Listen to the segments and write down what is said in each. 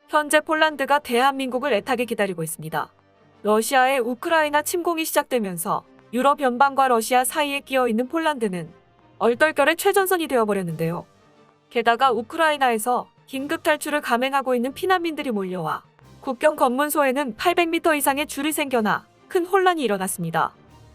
현재 폴란드가 대한민국을 애타게 기다리고 있습니다. 러시아의 우크라이나 침공이 시작되면서 유럽 연방과 러시아 사이에 끼어 있는 폴란드는 얼떨결에 최전선이 되어버렸는데요. 게다가 우크라이나에서 긴급 탈출을 감행하고 있는 피난민들이 몰려와 국경 검문소에는 800m 이상의 줄이 생겨나 큰 혼란이 일어났습니다.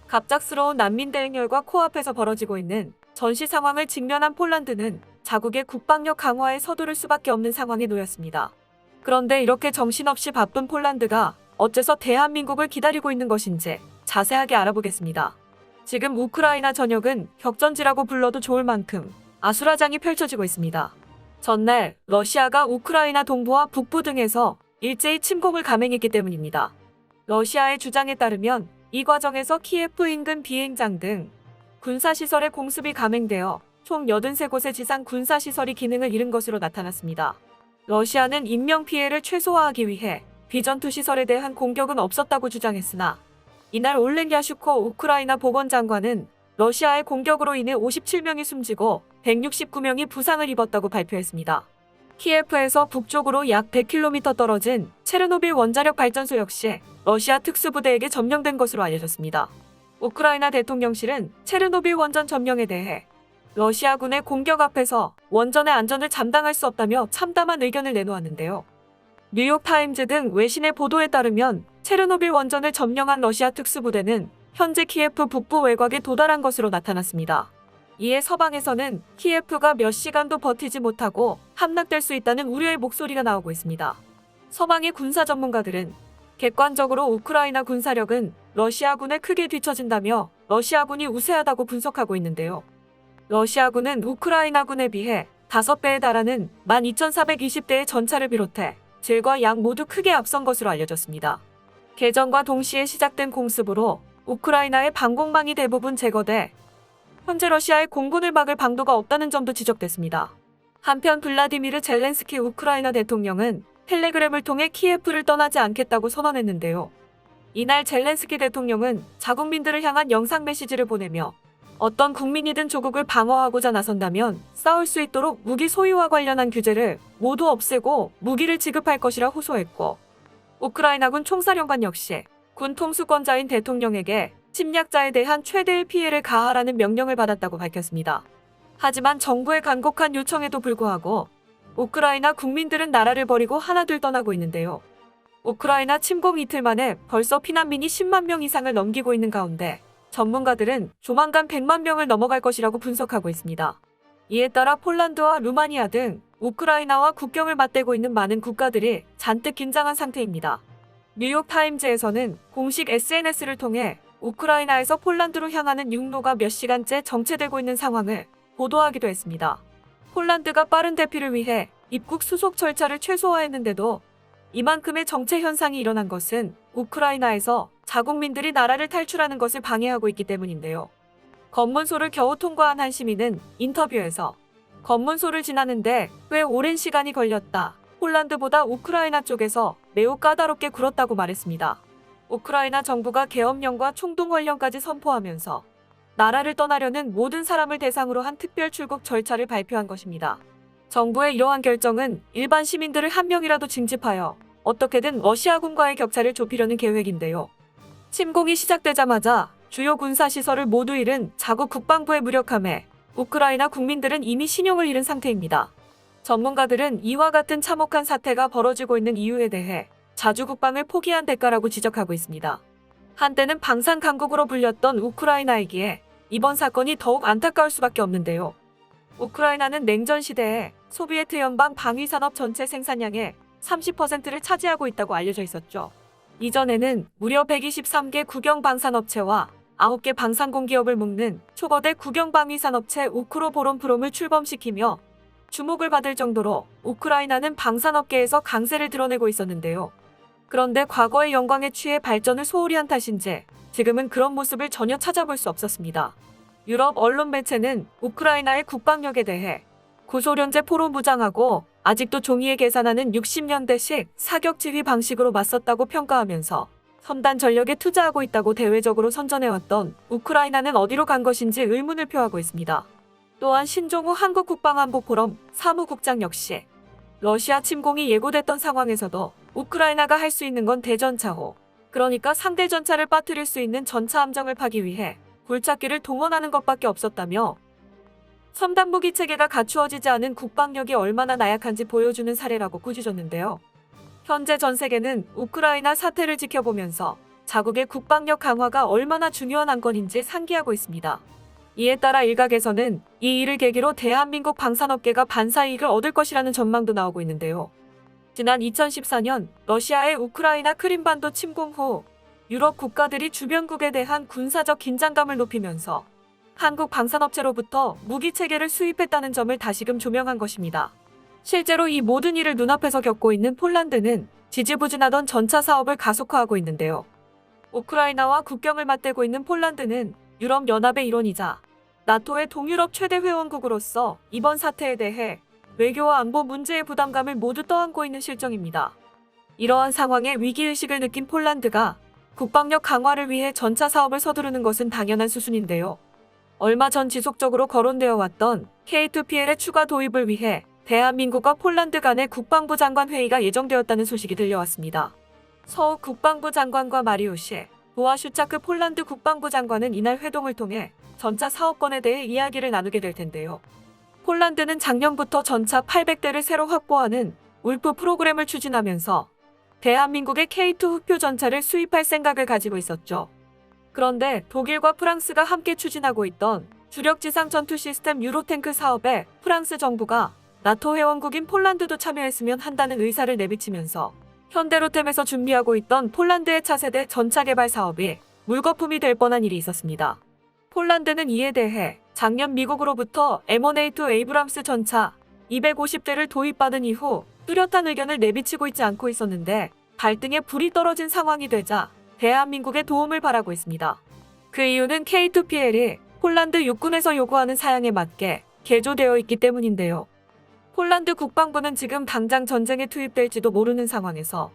갑작스러운 난민 대행렬과 코앞에서 벌어지고 있는 전시 상황을 직면한 폴란드는 자국의 국방력 강화에 서두를 수밖에 없는 상황에 놓였습니다. 그런데 이렇게 정신없이 바쁜 폴란드가 어째서 대한민국을 기다리고 있는 것인지 자세하게 알아보겠습니다. 지금 우크라이나 전역은 격전지라고 불러도 좋을 만큼 아수라장이 펼쳐지고 있습니다. 전날 러시아가 우크라이나 동부와 북부 등에서 일제히 침공을 감행했기 때문입니다. 러시아의 주장에 따르면 이 과정에서 키예프 인근 비행장 등 군사시설의 공습이 감행되어 총 83곳의 지상 군사시설이 기능을 잃은 것으로 나타났습니다. 러시아는 인명피해를 최소화하기 위해 비전투 시설에 대한 공격은 없었다고 주장했으나 이날 올렉 야슈코 우크라이나 보건장관은 러시아의 공격으로 인해 57명이 숨지고 169명이 부상을 입었다고 발표했습니다. 키예프에서 북쪽으로 약 100km 떨어진 체르노빌 원자력 발전소 역시 러시아 특수부대에게 점령된 것으로 알려졌습니다. 우크라이나 대통령실은 체르노빌 원전 점령에 대해 러시아군의 공격 앞에서 원전의 안전을 감당할 수 없다며 참담한 의견을 내놓았는데요. 뉴욕타임즈 등 외신의 보도에 따르면 체르노빌 원전을 점령한 러시아 특수부대는 현재 키예프 북부 외곽에 도달한 것으로 나타났습니다. 이에 서방에서는 키예프가 몇 시간도 버티지 못하고 함락될 수 있다는 우려의 목소리가 나오고 있습니다. 서방의 군사 전문가들은 객관적으로 우크라이나 군사력은 러시아군에 크게 뒤처진다며 러시아군이 우세하다고 분석하고 있는데요. 러시아군은 우크라이나군에 비해 5배에 달하는 12,420대의 전차를 비롯해 질과 양 모두 크게 앞선 것으로 알려졌습니다. 개전과 동시에 시작된 공습으로 우크라이나의 방공망이 대부분 제거돼 현재 러시아의 공군을 막을 방도가 없다는 점도 지적됐습니다. 한편 블라디미르 젤렌스키 우크라이나 대통령은 텔레그램을 통해 키예프를 떠나지 않겠다고 선언했는데요. 이날 젤렌스키 대통령은 자국민들을 향한 영상 메시지를 보내며 어떤 국민이든 조국을 방어하고자 나선다면 싸울 수 있도록 무기 소유와 관련한 규제를 모두 없애고 무기를 지급할 것이라 호소했고, 우크라이나군 총사령관 역시 군 통수권자인 대통령에게 침략자에 대한 최대의 피해를 가하라는 명령을 받았다고 밝혔습니다. 하지만 정부의 간곡한 요청에도 불구하고 우크라이나 국민들은 나라를 버리고 하나둘 떠나고 있는데요. 우크라이나 침공 이틀 만에 벌써 피난민이 10만 명 이상을 넘기고 있는 가운데 전문가들은 조만간 100만 명을 넘어갈 것이라고 분석하고 있습니다. 이에 따라 폴란드와 루마니아 등 우크라이나와 국경을 맞대고 있는 많은 국가들이 잔뜩 긴장한 상태입니다. 뉴욕타임즈에서는 공식 SNS를 통해 우크라이나에서 폴란드로 향하는 육로가 몇 시간째 정체되고 있는 상황을 보도하기도 했습니다. 폴란드가 빠른 대피를 위해 입국 수속 절차를 최소화했는데도 이만큼의 정체 현상이 일어난 것은 우크라이나에서 자국민들이 나라를 탈출하는 것을 방해하고 있기 때문인데요. 검문소를 겨우 통과한 한 시민은 인터뷰에서 검문소를 지나는데 꽤 오랜 시간이 걸렸다. 폴란드보다 우크라이나 쪽에서 매우 까다롭게 굴었다고 말했습니다. 우크라이나 정부가 계엄령과 총동원령까지 선포하면서 나라를 떠나려는 모든 사람을 대상으로 한 특별 출국 절차를 발표한 것입니다. 정부의 이러한 결정은 일반 시민들을 한 명이라도 징집하여 어떻게든 러시아군과의 격차를 좁히려는 계획인데요. 침공이 시작되자마자 주요 군사시설을 모두 잃은 자국 국방부의 무력함에 우크라이나 국민들은 이미 신용을 잃은 상태입니다. 전문가들은 이와 같은 참혹한 사태가 벌어지고 있는 이유에 대해 자주 국방을 포기한 대가라고 지적하고 있습니다. 한때는 방산 강국으로 불렸던 우크라이나이기에 이번 사건이 더욱 안타까울 수밖에 없는데요. 우크라이나는 냉전 시대에 소비에트 연방 방위산업 전체 생산량의 30%를 차지하고 있다고 알려져 있었죠. 이전에는 무려 123개 국영방산업체와 9개 방산공기업을 묶는 초거대 국영방위산업체 우크로보론프롬을 출범시키며 주목을 받을 정도로 우크라이나는 방산업계에서 강세를 드러내고 있었는데요. 그런데 과거의 영광에 취해 발전을 소홀히 한 탓인지 지금은 그런 모습을 전혀 찾아볼 수 없었습니다. 유럽 언론 매체는 우크라이나의 국방력에 대해 구소련제 포로 무장하고 아직도 종이에 계산하는 60년대식 사격 지휘 방식으로 맞섰다고 평가하면서 첨단 전력에 투자하고 있다고 대외적으로 선전해왔던 우크라이나는 어디로 간 것인지 의문을 표하고 있습니다. 또한 신종우 한국국방안보포럼 사무국장 역시 러시아 침공이 예고됐던 상황에서도 우크라이나가 할 수 있는 건 대전차호, 그러니까 상대 전차를 빠뜨릴 수 있는 전차 함정을 파기 위해 굴착기를 동원하는 것밖에 없었다며 첨단 무기 체계가 갖추어지지 않은 국방력이 얼마나 나약한지 보여주는 사례라고 꾸짖었는데요. 현재 전 세계는 우크라이나 사태를 지켜보면서 자국의 국방력 강화가 얼마나 중요한 안건인지 상기하고 있습니다. 이에 따라 일각에서는 이 일을 계기로 대한민국 방산업계가 반사이익을 얻을 것이라는 전망도 나오고 있는데요. 지난 2014년 러시아의 우크라이나 크림반도 침공 후 유럽 국가들이 주변국에 대한 군사적 긴장감을 높이면서 한국 방산업체로부터 무기 체계를 수입했다는 점을 다시금 조명한 것입니다. 실제로 이 모든 일을 눈앞에서 겪고 있는 폴란드는 지지부진하던 전차 사업을 가속화하고 있는데요. 우크라이나와 국경을 맞대고 있는 폴란드는 유럽연합의 일원이자 나토의 동유럽 최대 회원국으로서 이번 사태에 대해 외교와 안보 문제의 부담감을 모두 떠안고 있는 실정입니다. 이러한 상황에 위기의식을 느낀 폴란드가 국방력 강화를 위해 전차 사업을 서두르는 것은 당연한 수순인데요. 얼마 전 지속적으로 거론되어 왔던 K2PL의 추가 도입을 위해 대한민국과 폴란드 간의 국방부 장관 회의가 예정되었다는 소식이 들려왔습니다. 서욱 국방부 장관과 마리우시 보아슈차크 폴란드 국방부 장관은 이날 회동을 통해 전차 사업권에 대해 이야기를 나누게 될 텐데요. 폴란드는 작년부터 전차 800대를 새로 확보하는 울프 프로그램을 추진하면서 대한민국의 K2 흑표 전차를 수입할 생각을 가지고 있었죠. 그런데 독일과 프랑스가 함께 추진하고 있던 주력 지상 전투 시스템 유로탱크 사업에 프랑스 정부가 나토 회원국인 폴란드도 참여했으면 한다는 의사를 내비치면서 현대로템에서 준비하고 있던 폴란드의 차세대 전차 개발 사업이 물거품이 될 뻔한 일이 있었습니다. 폴란드는 이에 대해 작년 미국으로부터 M1A2 에이브람스 전차 250대를 도입받은 이후 뚜렷한 의견을 내비치고 있지 않고 있었는데 갈등에 불이 떨어진 상황이 되자 대한민국의 도움을 바라고 있습니다. 그 이유는 K2PL이 폴란드 육군에서 요구하는 사양에 맞게 개조되어 있기 때문인데요. 폴란드 국방부는 지금 당장 전쟁에 투입될지도 모르는 상황에서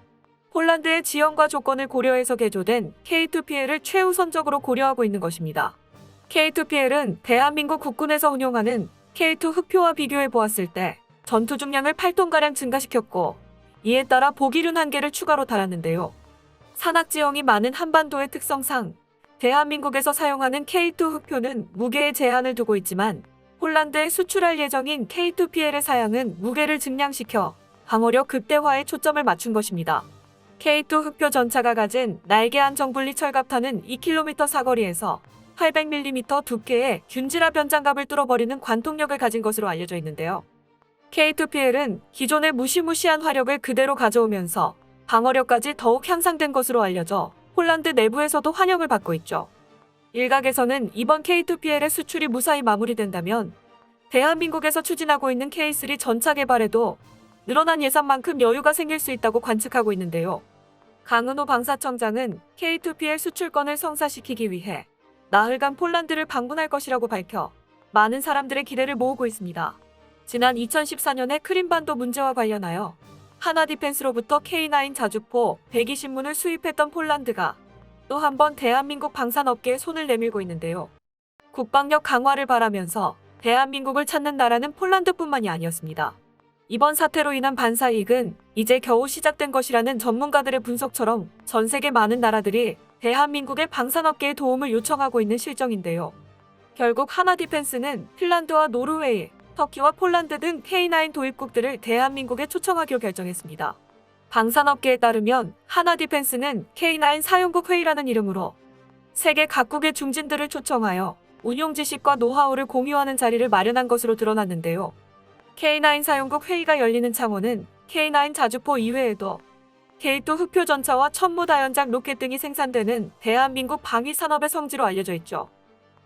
폴란드의 지형과 조건을 고려해서 개조된 K2PL을 최우선적으로 고려하고 있는 것입니다. K2PL은 대한민국 국군에서 운용하는 K2 흑표와 비교해 보았을 때 전투 중량을 8톤가량 증가시켰고 이에 따라 보기륜 한개를 추가로 달았는데요. 산악지형이 많은 한반도의 특성상 대한민국에서 사용하는 K2 흑표는 무게에 제한을 두고 있지만 폴란드에 수출할 예정인 K2PL의 사양은 무게를 증량시켜 방어력 극대화에 초점을 맞춘 것입니다. K2 흑표 전차가 가진 날개 안정 분리 철갑탄은 2km 사거리에서 800mm 두께의 균질화 변장갑을 뚫어버리는 관통력을 가진 것으로 알려져 있는데요. K2PL은 기존의 무시무시한 화력을 그대로 가져오면서 방어력까지 더욱 향상된 것으로 알려져 폴란드 내부에서도 환영을 받고 있죠. 일각에서는 이번 K2PL의 수출이 무사히 마무리된다면 대한민국에서 추진하고 있는 K3 전차 개발에도 늘어난 예산만큼 여유가 생길 수 있다고 관측하고 있는데요. 강은호 방사청장은 K2PL 수출권을 성사시키기 위해 나흘간 폴란드를 방문할 것이라고 밝혀 많은 사람들의 기대를 모으고 있습니다. 지난 2014년에 크림반도 문제와 관련하여 하나디펜스로부터 K9 자주포 120문을 수입했던 폴란드가 또 한 번 대한민국 방산업계에 손을 내밀고 있는데요. 국방력 강화를 바라면서 대한민국을 찾는 나라는 폴란드뿐만이 아니었습니다. 이번 사태로 인한 반사이익은 이제 겨우 시작된 것이라는 전문가들의 분석처럼 전 세계 많은 나라들이 대한민국의 방산업계의 도움을 요청하고 있는 실정인데요. 결국 하나디펜스는 핀란드와 노르웨이, 터키와 폴란드 등 K9 도입국들을 대한민국에 초청하기로 결정했습니다. 방산업계에 따르면 하나디펜스는 K9 사용국 회의라는 이름으로 세계 각국의 중진들을 초청하여 운용 지식과 노하우를 공유하는 자리를 마련한 것으로 드러났는데요. K9 사용국 회의가 열리는 창원은 K9 자주포 이외에도 K2 흑표 전차와 천무다연장 로켓 등이 생산되는 대한민국 방위산업의 성지로 알려져 있죠.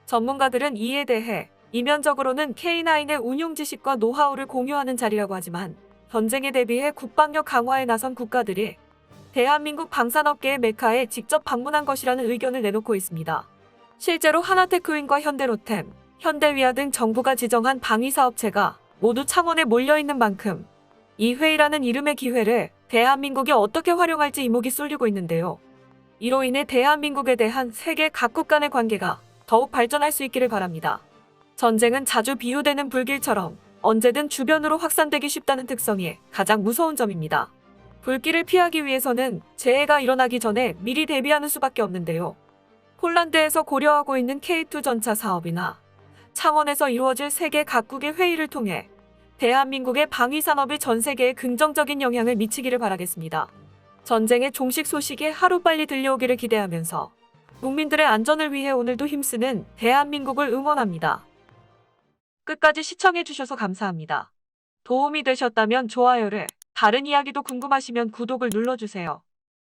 전문가들은 이에 대해 이면적으로는 K9의 운용 지식과 노하우를 공유하는 자리라고 하지만 전쟁에 대비해 국방력 강화에 나선 국가들이 대한민국 방산업계의 메카에 직접 방문한 것이라는 의견을 내놓고 있습니다. 실제로 하나테크윈과 현대로템, 현대위아 등 정부가 지정한 방위사업체가 모두 창원에 몰려있는 만큼 이 회의라는 이름의 기회를 대한민국이 어떻게 활용할지 이목이 쏠리고 있는데요. 이로 인해 대한민국에 대한 세계 각국 간의 관계가 더욱 발전할 수 있기를 바랍니다. 전쟁은 자주 비유되는 불길처럼 언제든 주변으로 확산되기 쉽다는 특성이 가장 무서운 점입니다. 불길을 피하기 위해서는 재해가 일어나기 전에 미리 대비하는 수밖에 없는데요. 폴란드에서 고려하고 있는 K2 전차 사업이나 창원에서 이루어질 세계 각국의 회의를 통해 대한민국의 방위 산업이 전 세계에 긍정적인 영향을 미치기를 바라겠습니다. 전쟁의 종식 소식이 하루빨리 들려오기를 기대하면서 국민들의 안전을 위해 오늘도 힘쓰는 대한민국을 응원합니다. 끝까지 시청해주셔서 감사합니다. 도움이 되셨다면 좋아요를, 다른 이야기도 궁금하시면 구독을 눌러주세요.